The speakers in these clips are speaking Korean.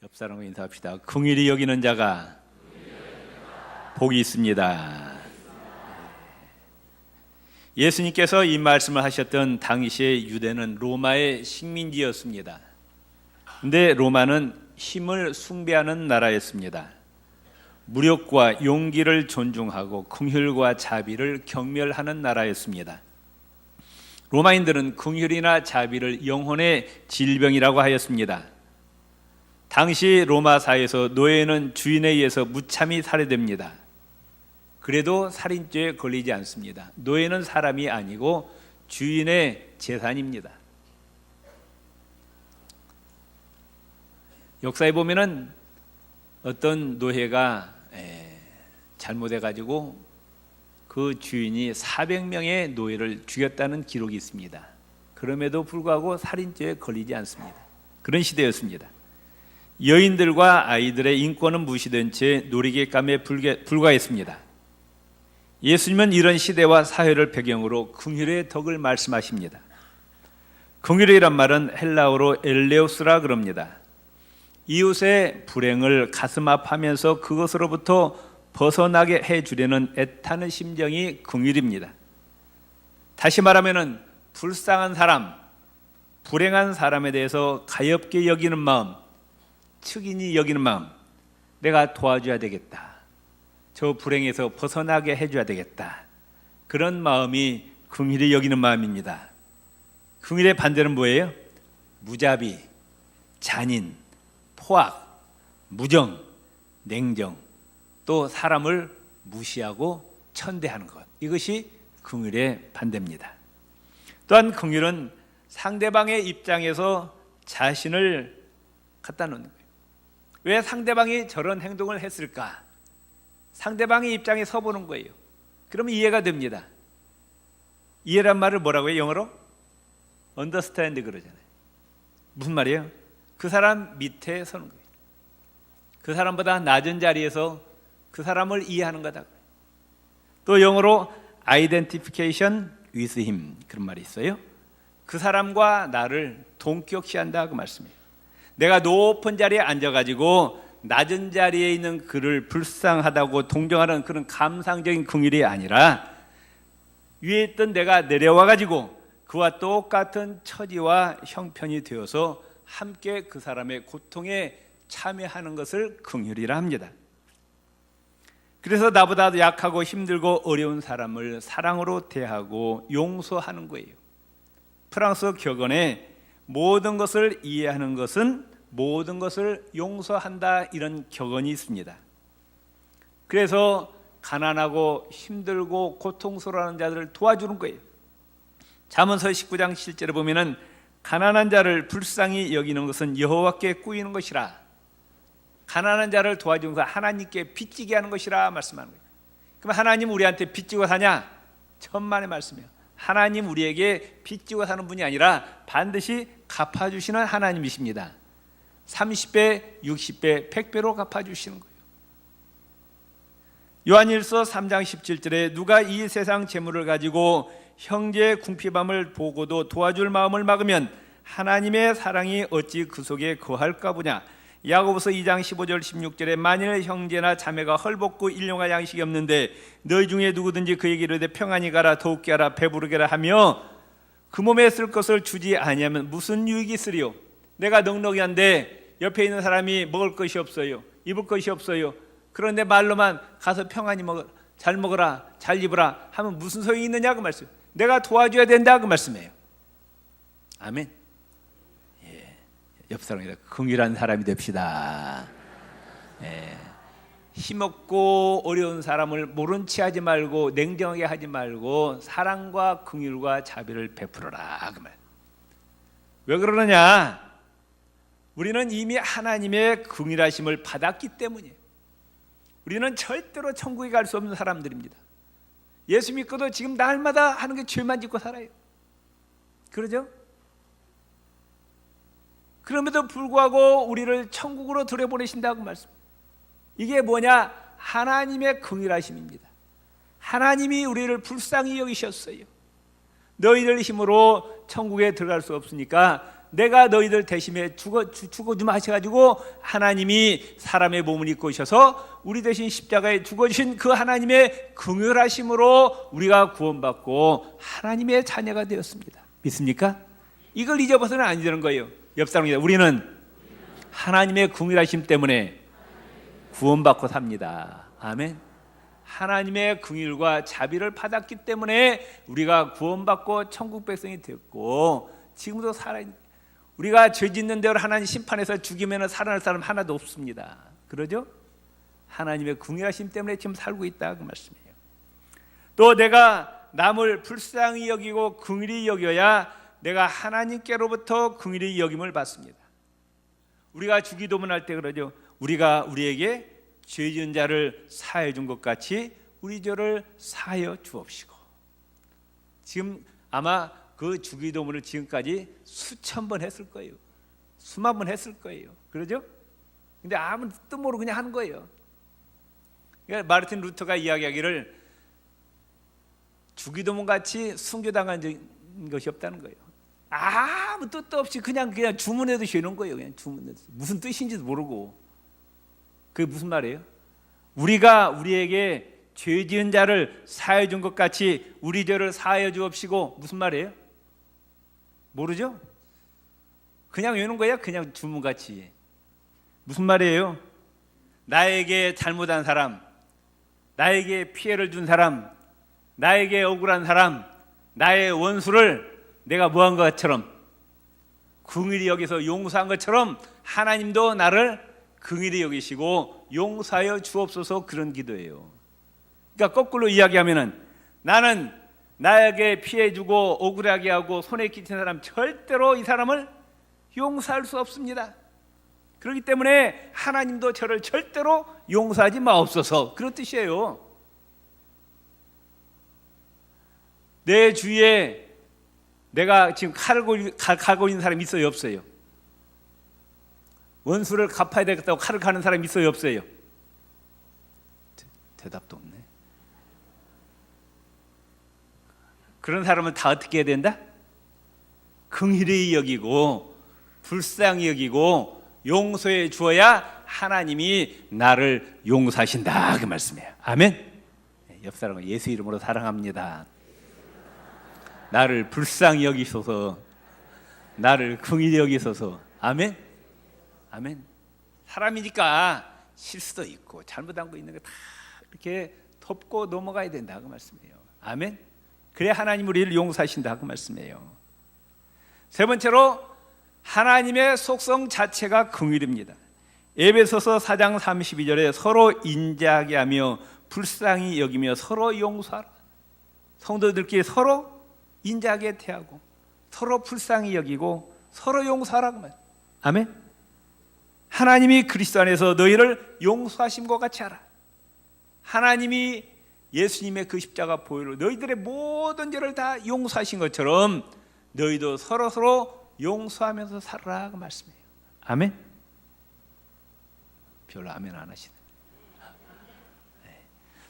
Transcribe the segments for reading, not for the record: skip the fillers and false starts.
옆 사람과 인사합시다. 긍휼히 여기는 자가 복이 있습니다. 예수님께서 이 말씀을 하셨던 당시에 유대는 로마의 식민지였습니다. 근데 로마는 힘을 숭배하는 나라였습니다. 무력과 용기를 존중하고 긍휼과 자비를 경멸하는 나라였습니다. 로마인들은 긍휼이나 자비를 영혼의 질병이라고 하였습니다. 당시 로마 사회에서 노예는 주인에 의해서 무참히 살해됩니다. 그래도 살인죄에 걸리지 않습니다. 노예는 사람이 아니고 주인의 재산입니다. 역사에 보면은 어떤 노예가 잘못해가지고 그 주인이 400명의 노예를 죽였다는 기록이 있습니다. 그럼에도 불구하고 살인죄에 걸리지 않습니다. 그런 시대였습니다. 여인들과 아이들의 인권은 무시된 채 놀이객감에 불과했습니다. 예수님은 이런 시대와 사회를 배경으로 긍휼의 덕을 말씀하십니다. 긍휼이란 말은 헬라어로 엘레오스라 그럽니다. 이웃의 불행을 가슴 아파하면서 그것으로부터 벗어나게 해주려는 애타는 심정이 긍휼입니다. 다시 말하면 불쌍한 사람, 불행한 사람에 대해서 가엾게 여기는 마음, 측은히 여기는 마음, 내가 도와줘야 되겠다, 저 불행에서 벗어나게 해줘야 되겠다, 그런 마음이 긍휼히 여기는 마음입니다. 긍휼의 반대는 뭐예요? 무자비, 잔인, 포악, 무정, 냉정, 또 사람을 무시하고 천대하는 것, 이것이 긍휼의 반대입니다. 또한 긍휼은 상대방의 입장에서 자신을 갖다 놓는 거예요. 왜 상대방이 저런 행동을 했을까? 상대방의 입장에 서보는 거예요. 그러면 이해가 됩니다. 이해란 말을 뭐라고 해요? 영어로? understand 그러잖아요. 무슨 말이에요? 그 사람 밑에 서는 거예요. 그 사람보다 낮은 자리에서 그 사람을 이해하는 거다. 또 영어로 identification with him, 그런 말이 있어요. 그 사람과 나를 동격시한다, 그 말씀이에요. 내가 높은 자리에 앉아가지고 낮은 자리에 있는 그를 불쌍하다고 동정하는 그런 감상적인 긍휼이 아니라 위에 있던 내가 내려와가지고 그와 똑같은 처지와 형편이 되어서 함께 그 사람의 고통에 참여하는 것을 긍휼이라 합니다. 그래서 나보다 약하고 힘들고 어려운 사람을 사랑으로 대하고 용서하는 거예요. 프랑스 격언에 모든 것을 이해하는 것은 모든 것을 용서한다, 이런 격언이 있습니다. 그래서 가난하고 힘들고 고통스러워하는 자들을 도와주는 거예요. 잠언서 19장 7절에 보면은 가난한 자를 불쌍히 여기는 것은 여호와께 꾸이는 것이라, 가난한 자를 도와주는 것은 하나님께 빚지게 하는 것이라 말씀하는 거예요. 그럼 하나님 우리한테 빚지고 사냐? 천만의 말씀이에요. 하나님 우리에게 빚지고 사는 분이 아니라 반드시 갚아주시는 하나님이십니다. 30배, 60배, 100배로 갚아주시는 거예요. 요한일서 3장 17절에 누가 이 세상 재물을 가지고 형제의 궁핍함을 보고도 도와줄 마음을 막으면 하나님의 사랑이 어찌 그 속에 거할까 보냐. 야고보서 2장 15절 16절에 만일 형제나 자매가 헐벗고 일용할 양식이 없는데 너희 중에 누구든지 그에게 이르되 평안히 가라, 더욱게 하라, 배부르게 하라 하며 그 몸에 쓸 것을 주지 아니하면 무슨 유익이 있으리요? 내가 넉넉한데 옆에 있는 사람이 먹을 것이 없어요, 입을 것이 없어요. 그런데 말로만 가서 평안히 잘 먹어라, 잘 입어라 하면 무슨 소용이 있느냐, 그 말씀. 내가 도와줘야 된다, 그 말씀이에요. 아멘. 옆 사람이다. 긍휼한 사람이 됩시다. 힘없고 어려운 사람을 모른 체 하지 말고 냉정하게 하지 말고 사랑과 긍휼과 자비를 베풀어라, 그 말. 왜 그러느냐? 우리는 이미 하나님의 긍휼하심을 받았기 때문이에요. 우리는 절대로 천국에 갈 수 없는 사람들입니다. 예수 믿고도 지금 날마다 하는 게 죄만 짓고 살아요. 그러죠? 그럼에도 불구하고 우리를 천국으로 들여보내신다고 말씀. 이게 뭐냐? 하나님의 긍휼하심입니다. 하나님이 우리를 불쌍히 여기셨어요. 너희들 힘으로 천국에 들어갈 수 없으니까 내가 너희들 대신에 죽어주마 하셔가지고 하나님이 사람의 몸을 입고 오셔서 우리 대신 십자가에 죽어주신 그 하나님의 긍휼하심으로 우리가 구원받고 하나님의 자녀가 되었습니다. 믿습니까? 이걸 잊어버서는 안 되는 거예요. 옆 사람입니다. 우리는 하나님의 긍휼하심 때문에 구원받고 삽니다. 아멘. 하나님의 긍휼과 자비를 받았기 때문에 우리가 구원받고 천국 백성이 되었고 지금도 우리가 죄 짓는 대로 하나님 심판해서 죽이면 살아날 사람 하나도 없습니다. 그러죠? 하나님의 긍휼하심 때문에 지금 살고 있다 그 말씀이에요. 또 내가 남을 불쌍히 여기고 긍휼히 여겨야 내가 하나님께로부터 긍휼히 여김을 받습니다. 우리가 주기도문할 때 그러죠. 우리가 우리에게 죄 지은 자를 사하여 준 것 같이 우리 죄를 사하여 주옵시고. 지금 아마 그 주기도문을 지금까지 수천 번 했을 거예요. 수만 번 했을 거예요. 그러죠? 근데 아무 뜻 모르고 그냥 하는 거예요. 그러니까 마르틴 루터가 이야기하기를 주기도문 같이 순교당한 것이 없다는 거예요. 아무 뜻도 없이 그냥 주문해도 되는 거예요. 그냥 주문해도 무슨 뜻인지도 모르고. 그게 무슨 말이에요? 우리가 우리에게 죄 지은 자를 사하여 준 것 같이 우리 죄를 사하여 주옵시고. 무슨 말이에요? 모르죠? 그냥 외우는 거야. 그냥 주문같이. 무슨 말이에요? 나에게 잘못한 사람, 나에게 피해를 준 사람, 나에게 억울한 사람, 나의 원수를 내가 뭐한 것처럼 긍휼히 여기서 용서한 것처럼 하나님도 나를 긍휼히 여기시고 용서하여 주옵소서. 그런 기도예요. 그러니까 거꾸로 이야기하면은 나는 나에게 피해주고 억울하게 하고 손해 끼친 사람 절대로 이 사람을 용서할 수 없습니다. 그렇기 때문에 하나님도 저를 절대로 용서하지 마옵소서. 그런 뜻이에요. 내 주위에 내가 지금 칼을 가고 있는 사람이 있어요, 없어요? 원수를 갚아야 되겠다고 칼을 가는 사람이 있어요, 없어요? 대답도 없네. 그런 사람은 다 어떻게 해야 된다? 긍휼히 여기고 불쌍히 여기고 용서해 주어야 하나님이 나를 용서하신다 그 말씀이에요. 아멘. 옆 사람은 예수 이름으로 사랑합니다. 나를 불쌍히 여기소서, 나를 긍휼히 여기소서. 아멘. 아멘. 사람이니까 실수도 있고 잘못한 거 있는 거 다 이렇게 덮고 넘어가야 된다 그 말씀이에요. 아멘. 그래야 하나님 우리를 용서하신다 그 말씀이에요. 세 번째로 하나님의 속성 자체가 긍휼입니다. 에베소서 4장 32절에 서로 인자하게 하며 불쌍히 여기며 서로 용서하라. 성도들끼리 서로 인자하게 대하고 서로 불쌍히 여기고 서로 용서하라고 말. 아멘. 하나님이 그리스도 안에서 너희를 용서하심과 같이 하라. 하나님이 예수님의 그 십자가 보혈로 너희들의 모든 죄를 다 용서하신 것처럼 너희도 서로 용서하면서 살아라 그 말씀이에요. 아멘. 별로 아멘 안 하시네.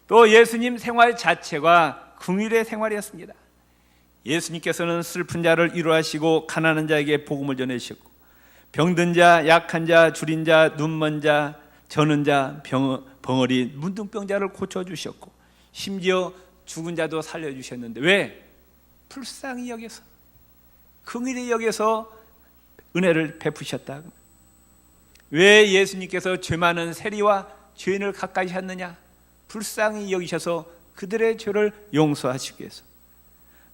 또 예수님 생활 자체가 긍휼의 생활이었습니다. 예수님께서는 슬픈 자를 위로하시고 가난한 자에게 복음을 전해주셨고 병든 자, 약한 자, 줄인 자, 눈먼 자, 저는 자, 벙어리, 문둥병자를 고쳐주셨고 심지어 죽은 자도 살려주셨는데 왜? 불쌍히 여겨서 긍휼히 여겨서 은혜를 베푸셨다. 왜 예수님께서 죄 많은 세리와 죄인을 가까이 하느냐? 불쌍히 여기셔서 그들의 죄를 용서하시기 위해서.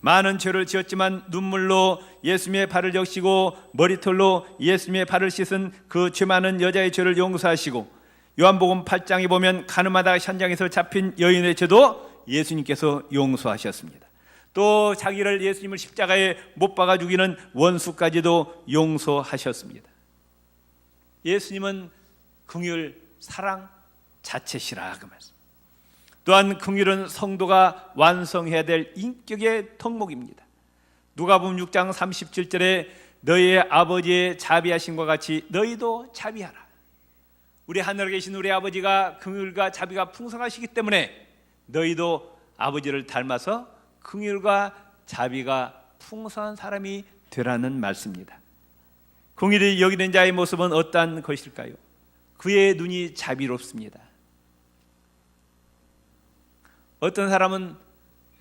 많은 죄를 지었지만 눈물로 예수님의 발을 적시고 머리털로 예수님의 발을 씻은 그 죄 많은 여자의 죄를 용서하시고 요한복음 8장에 보면 가늠하다 현장에서 잡힌 여인의 죄도 예수님께서 용서하셨습니다. 또 자기를 예수님을 십자가에 못 박아 죽이는 원수까지도 용서하셨습니다. 예수님은 긍휼, 사랑 자체시라 그 말씀. 또한 긍휼은 성도가 완성해야 될 인격의 덕목입니다. 누가복음 6장 37절에 너희의 아버지의 자비하심과 같이 너희도 자비하라. 우리 하늘에 계신 우리 아버지가 긍휼과 자비가 풍성하시기 때문에 너희도 아버지를 닮아서 긍휼과 자비가 풍성한 사람이 되라는 말씀입니다. 긍휼히 여기는 자의 모습은 어떠한 것일까요? 그의 눈이 자비롭습니다. 어떤 사람은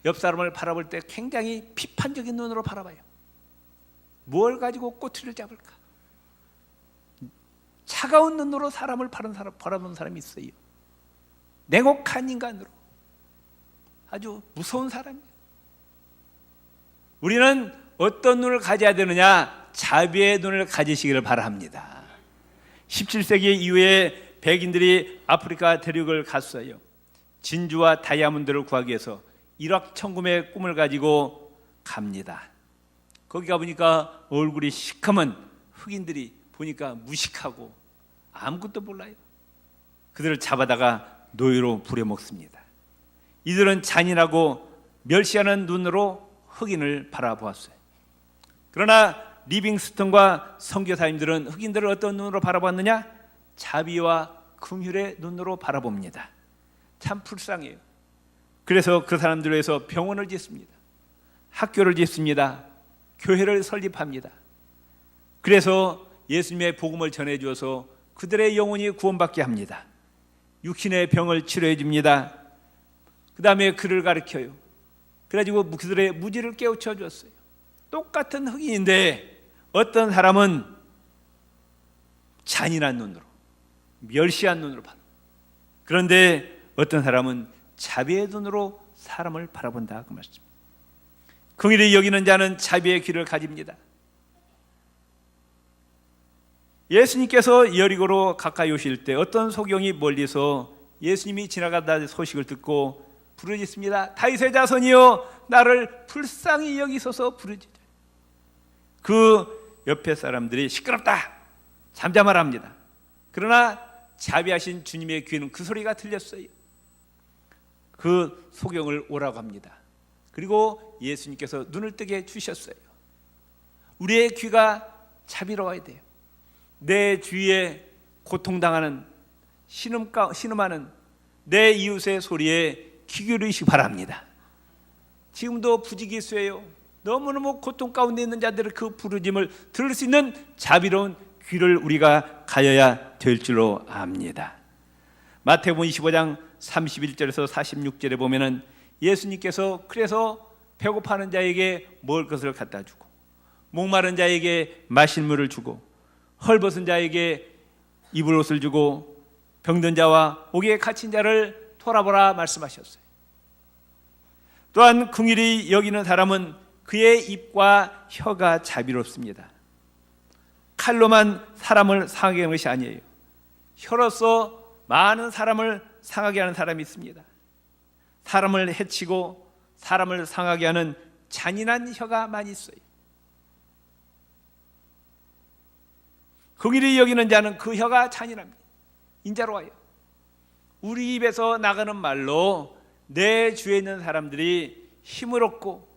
옆 사람을 바라볼 때 굉장히 비판적인 눈으로 바라봐요. 뭘 가지고 꼬투리를 잡을까? 차가운 눈으로 사람을 바라보는 사람이 있어요. 냉혹한 인간으로. 아주 무서운 사람이에요. 우리는 어떤 눈을 가져야 되느냐? 자비의 눈을 가지시기를 바랍니다. 17세기 이후에 백인들이 아프리카 대륙을 갔어요. 진주와 다이아몬드를 구하기 위해서 일확천금의 꿈을 가지고 갑니다. 거기 가보니까 얼굴이 시커먼 흑인들이 보니까 무식하고 아무것도 몰라요. 그들을 잡아다가 노예로 부려먹습니다. 이들은 잔인하고 멸시하는 눈으로 흑인을 바라보았어요. 그러나 리빙스턴과 선교사님들은 흑인들을 어떤 눈으로 바라봤느냐? 자비와 긍휼의 눈으로 바라봅니다. 참 불쌍해요. 그래서 그 사람들을 위해서 병원을 짓습니다. 학교를 짓습니다. 교회를 설립합니다. 그래서 예수님의 복음을 전해주어서 그들의 영혼이 구원받게 합니다. 육신의 병을 치료해 줍니다. 그 다음에 글을 가르쳐요. 그래가지고 그들의 무지를 깨우쳐 주었어요. 똑같은 흑인인데 어떤 사람은 잔인한 눈으로, 멸시한 눈으로 바라. 그런데 어떤 사람은 자비의 눈으로 사람을 바라본다 그 말씀. 긍휼히 여기는 자는 자비의 귀를 가집니다. 예수님께서 여리고로 가까이 오실 때 어떤 소경이 멀리서 예수님이 지나가다 소식을 듣고 부르짖습니다. 다윗의 자손이여 나를 불쌍히 여기소서 부르짖어요. 그 옆에 사람들이 시끄럽다 잠잠하라 합니다. 그러나 자비하신 주님의 귀에는 그 소리가 들렸어요. 그 소경을 오라고 합니다. 그리고 예수님께서 눈을 뜨게 주셨어요. 우리의 귀가 자비로워야 돼요. 내 주위에 고통당하는 신음하는 내 이웃의 소리에 귀 기울이시기 바랍니다. 지금도 부지기수예요. 너무너무 고통 가운데 있는 자들의 그 부르짐을 들을 수 있는 자비로운 귀를 우리가 가져야 될 줄로 압니다. 마태복음 25장 31절에서 46절에 보면은 예수님께서 그래서 배고파하는 자에게 먹을 것을 갖다 주고 목마른 자에게 마실 물을 주고 헐벗은 자에게 입을 옷을 주고 병든 자와 옥에 갇힌 자를 돌아보라 말씀하셨어요. 또한 긍휼히 여기는 사람은 그의 입과 혀가 자비롭습니다. 칼로만 사람을 상하게 하는 것이 아니에요. 혀로서 많은 사람을 상하게 하는 사람이 있습니다. 사람을 해치고 사람을 상하게 하는 잔인한 혀가 많이 있어요. 긍휼히 여기는 자는 그 혀가 잔인합니다. 인자로워요. 우리 입에서 나가는 말로 내 주위에 있는 사람들이 힘을 얻고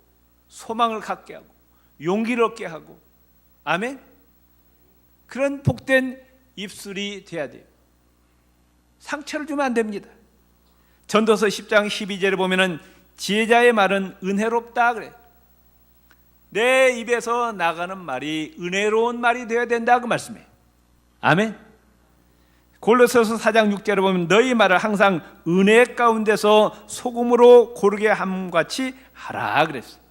소망을 갖게 하고 용기를 얻게 하고 아멘? 그런 복된 입술이 돼야 돼요. 상처를 주면 안 됩니다. 전도서 10장 12절에 보면은 지혜자의 말은 은혜롭다 그래. 내 입에서 나가는 말이 은혜로운 말이 되어야 된다 그 말씀이에요. 아멘. 골로새서 4장 6절에 보면 너희 말을 항상 은혜 가운데서 소금으로 고르게 함같이 하라 그랬어요.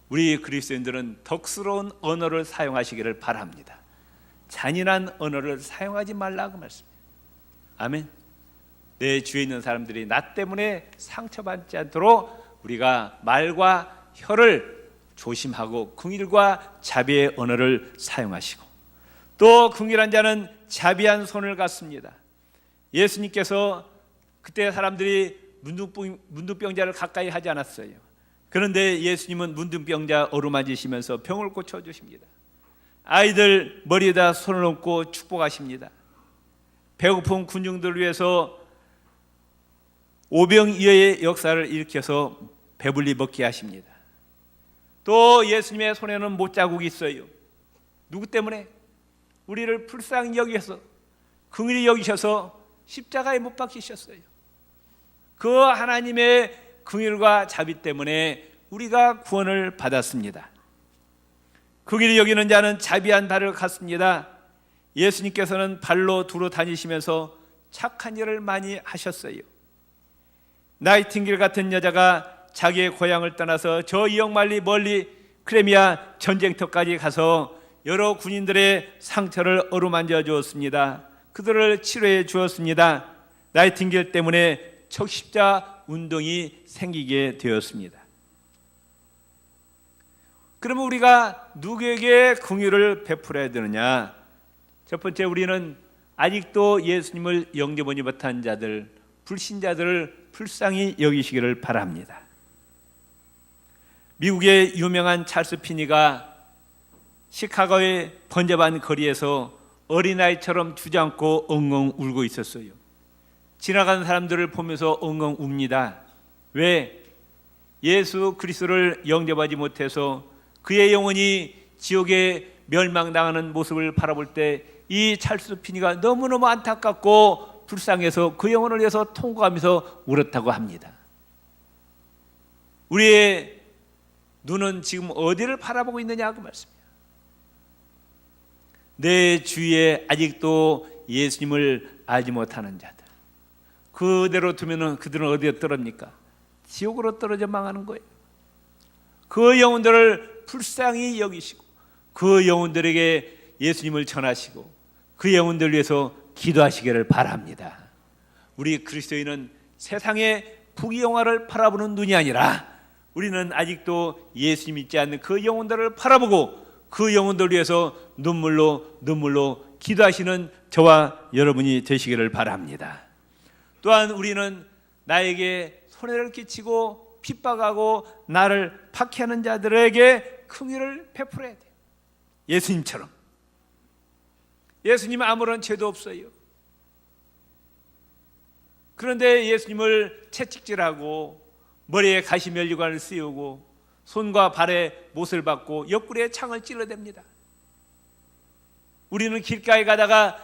우리 그리스도인들은 덕스러운 언어를 사용하시기를 바랍니다. 잔인한 언어를 사용하지 말라고 말씀해요. 아멘. 내 주위에 있는 사람들이 나 때문에 상처받지 않도록 우리가 말과 혀를 조심하고 긍휼과 자비의 언어를 사용하시고 또 긍휼한 자는 자비한 손을 갖습니다. 예수님께서 그때 사람들이 문둥병자를 가까이 하지 않았어요. 그런데 예수님은 문둥병자 어루만지시면서 병을 고쳐주십니다. 아이들 머리에다 손을 얹고 축복하십니다. 배고픈 군중들을 위해서 오병이어의 역사를 일으켜서 배불리 먹게 하십니다. 또 예수님의 손에는 못자국이 있어요. 누구 때문에? 우리를 불쌍히 여기셔서 긍휼히 여기셔서 십자가에 못 박히셨어요. 그 하나님의 긍휼과 자비 때문에 우리가 구원을 받았습니다. 그 길을 여기는 자는 자비한 발을 갖습니다. 예수님께서는 발로 두루 다니시면서 착한 일을 많이 하셨어요. 나이팅길 같은 여자가 자기의 고향을 떠나서 저 이역만리 멀리 크레미아 전쟁터까지 가서 여러 군인들의 상처를 어루만져 주었습니다. 그들을 치료해 주었습니다. 나이팅길 때문에 적십자 운동이 생기게 되었습니다. 그러면 우리가 누구에게 긍휼을 베풀어야 되느냐? 첫 번째, 우리는 아직도 예수님을 영접하지 못한 자들, 불신자들을 불쌍히 여기시기를 바랍니다. 미국의 유명한 찰스 피니가 시카고의 번잡한 거리에서 어린아이처럼 주저앉고 엉엉 울고 있었어요. 지나가는 사람들을 보면서 엉엉 웁니다. 왜? 예수 그리스도를 영접하지 못해서 그의 영혼이 지옥에 멸망당하는 모습을 바라볼 때 이 찰스 피니가 너무너무 안타깝고 불쌍해서 그 영혼을 위해서 통곡하면서 울었다고 합니다. 우리의 눈은 지금 어디를 바라보고 있느냐 그 말씀이에요. 내 주위에 아직도 예수님을 알지 못하는 자들, 그대로 두면은 그들은 어디에 떨어집니까? 지옥으로 떨어져 망하는 거예요. 그 영혼들을 불쌍히 여기시고 그 영혼들에게 예수님을 전하시고 그 영혼들을 위해서 기도하시기를 바랍니다. 우리 그리스도인은 세상의 부귀영화를 바라보는 눈이 아니라 우리는 아직도 예수 믿지 않는 그 영혼들을 바라보고 그 영혼들을 위해서 눈물로 기도하시는 저와 여러분이 되시기를 바랍니다. 또한 우리는 나에게 손해를 끼치고 핍박하고 나를 박해하는 자들에게 긍휼을 베풀어야 돼요. 예수님처럼. 예수님은 아무런 죄도 없어요. 그런데 예수님을 채찍질하고 머리에 가시면류관을 씌우고 손과 발에 못을 박고 옆구리에 창을 찔러댑니다. 우리는 길가에 가다가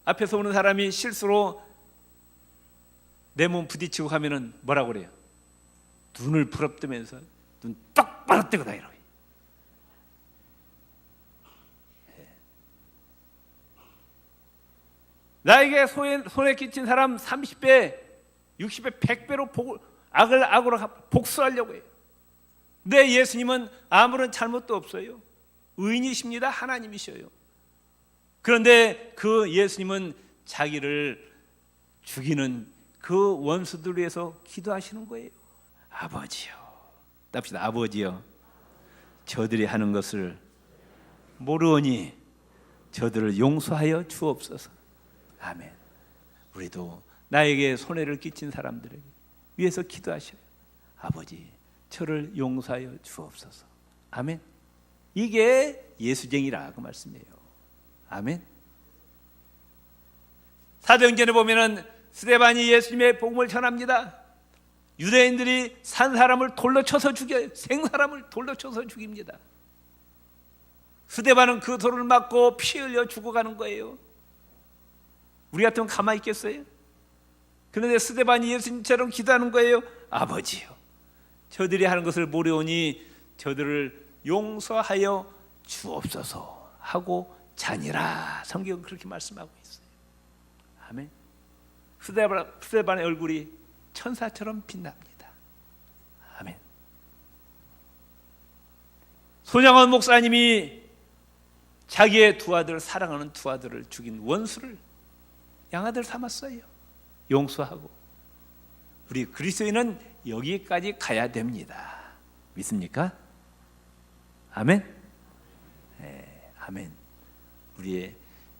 앞에서 오는 사람이 실수로 내 몸 부딪히고 가면은 뭐라고 그래요? 눈을 부릅뜨면서 눈 똑바로 뜨고 다니라고. 나에게 손해 끼친 사람 30배, 60배, 100배로 악으로 복수하려고 해요. 근데 예수님은 아무런 잘못도 없어요. 의인이십니다. 하나님이셔요. 그런데 그 예수님은 자기를 죽이는 그 원수들 위해서 기도하시는 거예요. 아버지요, 답시다. 아버지요, 저들이 하는 것을 모르오니 저들을 용서하여 주옵소서. 아멘. 우리도 나에게 손해를 끼친 사람들에게 위해서 기도하셔요. 아버지, 저를 용서하여 주옵소서. 아멘. 이게 예수쟁이라 그 말씀이에요. 아멘. 사도행전에 보면은 스데반이 예수님의 복음을 전합니다. 유대인들이 산 사람을 돌로 쳐서 죽여요. 생 사람을 돌로 쳐서 죽입니다. 스데반은 그 돌을 맞고 피 흘려 죽어가는 거예요. 우리 같으면 가만히 있겠어요? 그런데 스데반이 예수님처럼 기도하는 거예요. 아버지요, 저들이 하는 것을 모르오니 저들을 용서하여 주옵소서 하고 자니라. 성경은 그렇게 말씀하고 있어요. 아멘. 스데반의 얼굴이 천사처럼 빛납니다. 아멘. 손양원 목사님이 자기의 두 아들, 사랑하는 두 아들을 죽인 원수를 양아들 삼았어요. 용서하고. 우리 그리스도인은 여기까지 가야 됩니다. 믿습니까? 아멘. 네, 아멘. 우리의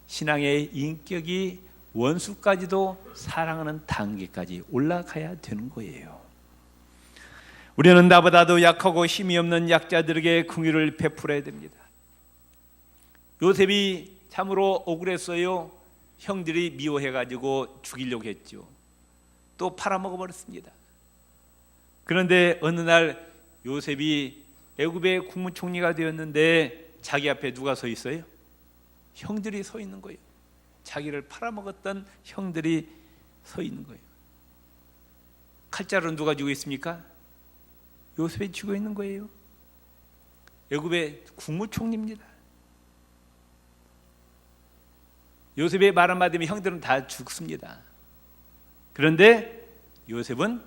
신앙의 인격이 원수까지도 사랑하는 단계까지 올라가야 되는 거예요. 우리는 나보다도 약하고 힘이 없는 약자들에게 긍휼을 베풀어야 됩니다. 요셉이 참으로 억울했어요. 형들이 미워해가지고 죽이려고 했죠. 또 팔아먹어버렸습니다. 그런데 어느 날 요셉이 애굽의 국무총리가 되었는데 자기 앞에 누가 서 있어요? 형들이 서 있는 거예요. 자기를 팔아먹었던 형들이 서 있는 거예요. 칼자루는 누가 쥐고 있습니까? 요셉이 쥐고 있는 거예요. 애굽의 국무총리입니다. 요셉의 말 한마디면 형들은 다 죽습니다. 그런데 요셉은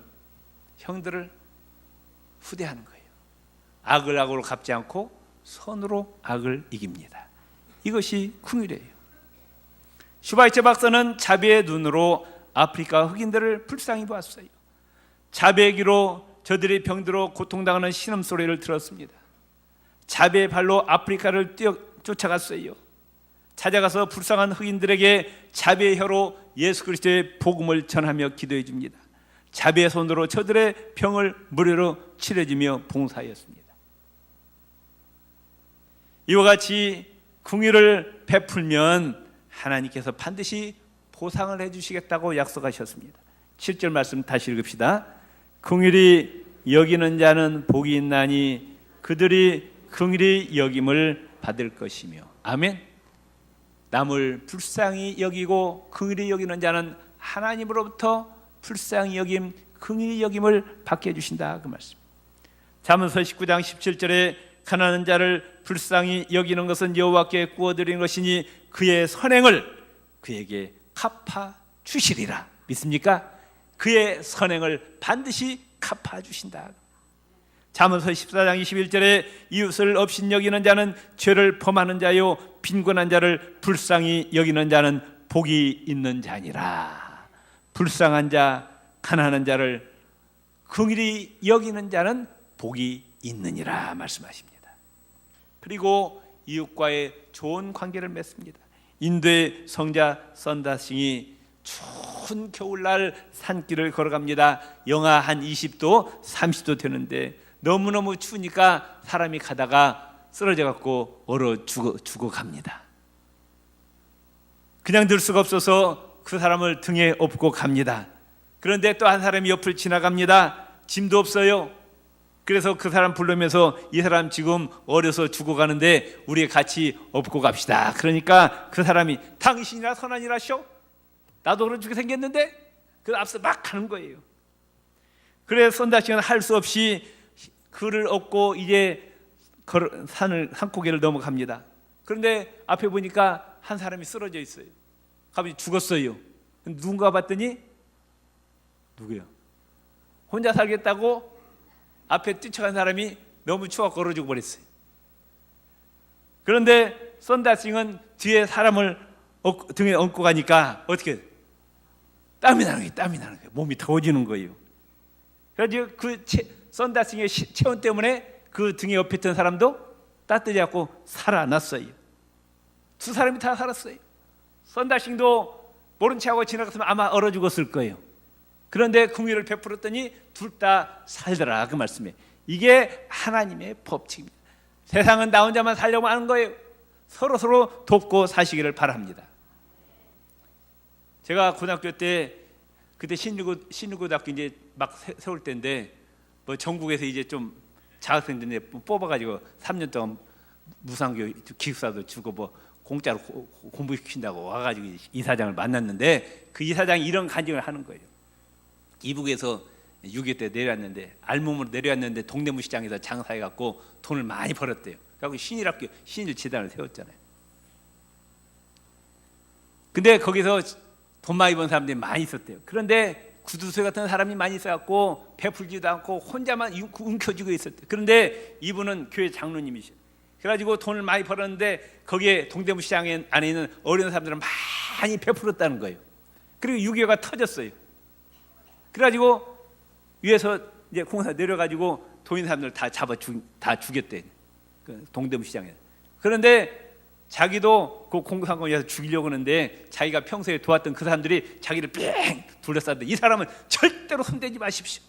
형들을 후대하는 거예요. 악을 악으로 갚지 않고 선으로 악을 이깁니다. 이것이 긍휼이에요. 슈바이처 박사는 자비의 눈으로 아프리카 흑인들을 불쌍히 보았어요. 자비의 귀로 저들이 병들어 고통당하는 신음소리를 들었습니다. 자비의 발로 아프리카를 쫓아갔어요. 찾아가서 불쌍한 흑인들에게 자비의 혀로 예수 그리스도의 복음을 전하며 기도해 줍니다. 자비의 손으로 저들의 병을 무료로 치료해주며 봉사하였습니다. 이와 같이 긍휼을 베풀면 하나님께서 반드시 보상을 해주시겠다고 약속하셨습니다. 7절 말씀 다시 읽읍시다. 긍휼히 여기는 자는 복이 있나니 그들이 긍휼히 여김을 받을 것이며. 아멘. 남을 불쌍히 여기고 긍휼히 여기는 자는 하나님으로부터 불쌍히 여김, 긍휼히 여김을 받게 해주신다, 그 말씀. 잠언서 19장 17절에 가난한 자를 불쌍히 여기는 것은 여호와께 구워드리는 것이니 그의 선행을 그에게 갚아 주시리라. 믿습니까? 그의 선행을 반드시 갚아 주신다. 잠언서 14장 21절에 이웃을 업신여기는 자는 죄를 범하는 자요 빈곤한 자를 불쌍히 여기는 자는 복이 있는 자니라. 불쌍한 자, 가난한 자를 긍휼히 여기는 자는 복이 있느니라 말씀하십니다. 그리고 이웃과의 좋은 관계를 맺습니다. 인도의 성자 선다싱이 추운 겨울날 산길을 걸어갑니다. 영하 한 20도, 30도 되는데 너무너무 추우니까 사람이 가다가 쓰러져 갖고 얼어 죽어갑니다. 그냥 들 수가 없어서 그 사람을 등에 업고 갑니다. 그런데 또 한 사람이 옆을 지나갑니다. 짐도 없어요. 그래서 그 사람 부르면서 이 사람 지금 어려서 죽어가는데 우리 같이 업고 갑시다. 그러니까 그 사람이 당신이나 선한이라쇼? 나도 그런 죽게 생겼는데? 그 앞서 막 가는 거예요. 그래서 선다시는 할 수 없이 그를 업고 이제 산고개를 넘어갑니다. 그런데 앞에 보니까 한 사람이 쓰러져 있어요. 갑자기 죽었어요. 누군가 봤더니 누구요? 혼자 살겠다고 앞에 뛰쳐간 사람이 너무 추워 걸어 죽어버렸어요. 그런데 선다싱은 뒤에 사람을 등에 얹고 가니까 어떻게 땀이 나는 거예요. 몸이 더워지는 거예요. 그래서 그 선다싱의 체온 때문에 그 등에 옆에 있던 사람도 따뜻하지 않고 살아났어요. 두 사람이 다 살았어요. 선다싱도 모른 체하고 지나갔으면 아마 얼어 죽었을 거예요. 그런데 긍휼을 베풀었더니 둘 다 살더라, 그 말씀에. 이게 하나님의 법칙입니다. 세상은 나 혼자만 살려고 하는 거예요. 서로 돕고 사시기를 바랍니다. 제가 고등학교 때 그때 신유고등학교 이제 막 세울 때인데 뭐 전국에서 이제 좀 자학생들 뽑아가지고 3년 동안 무상교육 기숙사도 주고 뭐 공짜로 공부시킨다고 와가지고 이사장을 만났는데 그 이사장이 이런 간증을 하는 거예요. 이북에서 6.25 때 내려왔는데 알몸으로 내려왔는데 동대문 시장에서 장사해갖고 돈을 많이 벌었대요. 그래서 신일학교 신일재단을 세웠잖아요. 근데 거기서 돈 많이 번 사람들이 많이 있었대요. 그런데 구두쇠 같은 사람이 많이 있어갖고 베풀지도 않고 혼자만 움켜쥐고 있었대요. 그런데 이분은 교회 장로님이셔. 그래가지고 돈을 많이 벌었는데 거기에 동대문 시장 안에 있는 어려운 사람들은 많이 베풀었다는 거예요. 그리고 6.25가 터졌어요. 그래가지고 위에서 이제 공사 내려가지고 돈 있는 사람들 다 다 죽였대. 그 동대문 시장에. 그런데 자기도 그 공사관에서 죽이려고 하는데 자기가 평소에 도왔던 그 사람들이 자기를 뺑 둘러쌌는데 이 사람은 절대로 손대지 마십시오.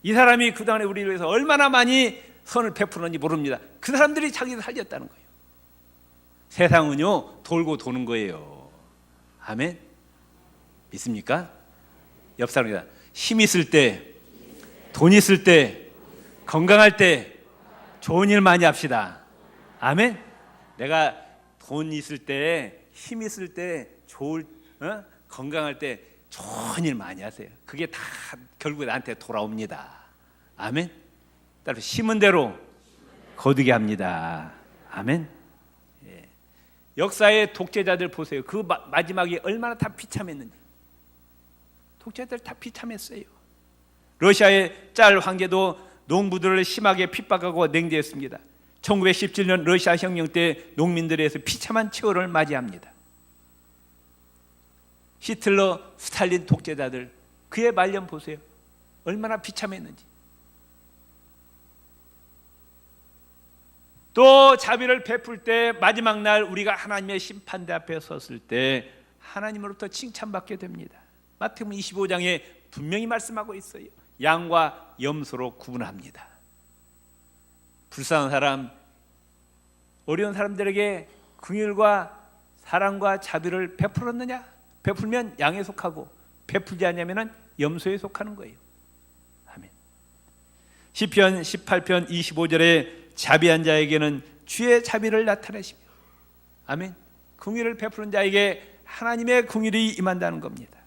이 사람이 그동안에 우리를 위해서 얼마나 많이 선을 베푸는지 모릅니다. 그 사람들이 자기를 살렸다는 거예요. 세상은요 돌고 도는 거예요. 아멘. 믿습니까? 옆 사람이다. 힘 있을 때, 돈 있을 때, 건강할 때 좋은 일 많이 합시다. 아멘. 내가 돈 있을 때, 힘 있을 때, 건강할 때 좋은 일 많이 하세요. 그게 다 결국에 나한테 돌아옵니다. 아멘. 따라서 심은 대로 거두게 합니다. 아멘. 예. 역사의 독재자들 보세요. 그 마지막에 얼마나 다 비참했는지. 독재자들 다 비참했어요. 러시아의 짤 황제도 농부들을 심하게 핍박하고 냉대했습니다. 1917년 러시아 혁명 때 농민들에 의해서 비참한 최후를 맞이합니다. 히틀러, 스탈린 독재자들 그의 말년 보세요. 얼마나 비참했는지. 또 자비를 베풀 때 마지막 날 우리가 하나님의 심판대 앞에 섰을 때 하나님으로부터 칭찬받게 됩니다. 마태복음 25장에 분명히 말씀하고 있어요. 양과 염소로 구분합니다. 불쌍한 사람, 어려운 사람들에게 긍휼과 사랑과 자비를 베풀었느냐? 베풀면 양에 속하고 베풀지 않으면 염소에 속하는 거예요. 아멘. 시편 18편 25절에 자비한 자에게는 주의 자비를 나타내시며, 아멘. 긍휼을 베푸는 자에게 하나님의 긍휼이 임한다는 겁니다.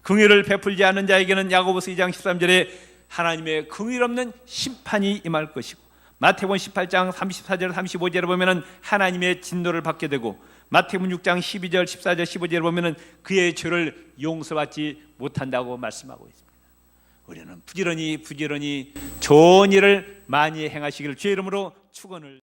긍휼을 베풀지 않는 자에게는 야고보서 2장 13절에 하나님의 긍휼 없는 심판이 임할 것이고, 마태복음 18장 34절 35절에 보면은 하나님의 진노를 받게 되고, 마태복음 6장 12절 14절 15절에 보면은 그의 죄를 용서받지 못한다고 말씀하고 있습니다. 우리는 부지런히 좋은 일을 많이 행하시기를 주의 이름으로 축원을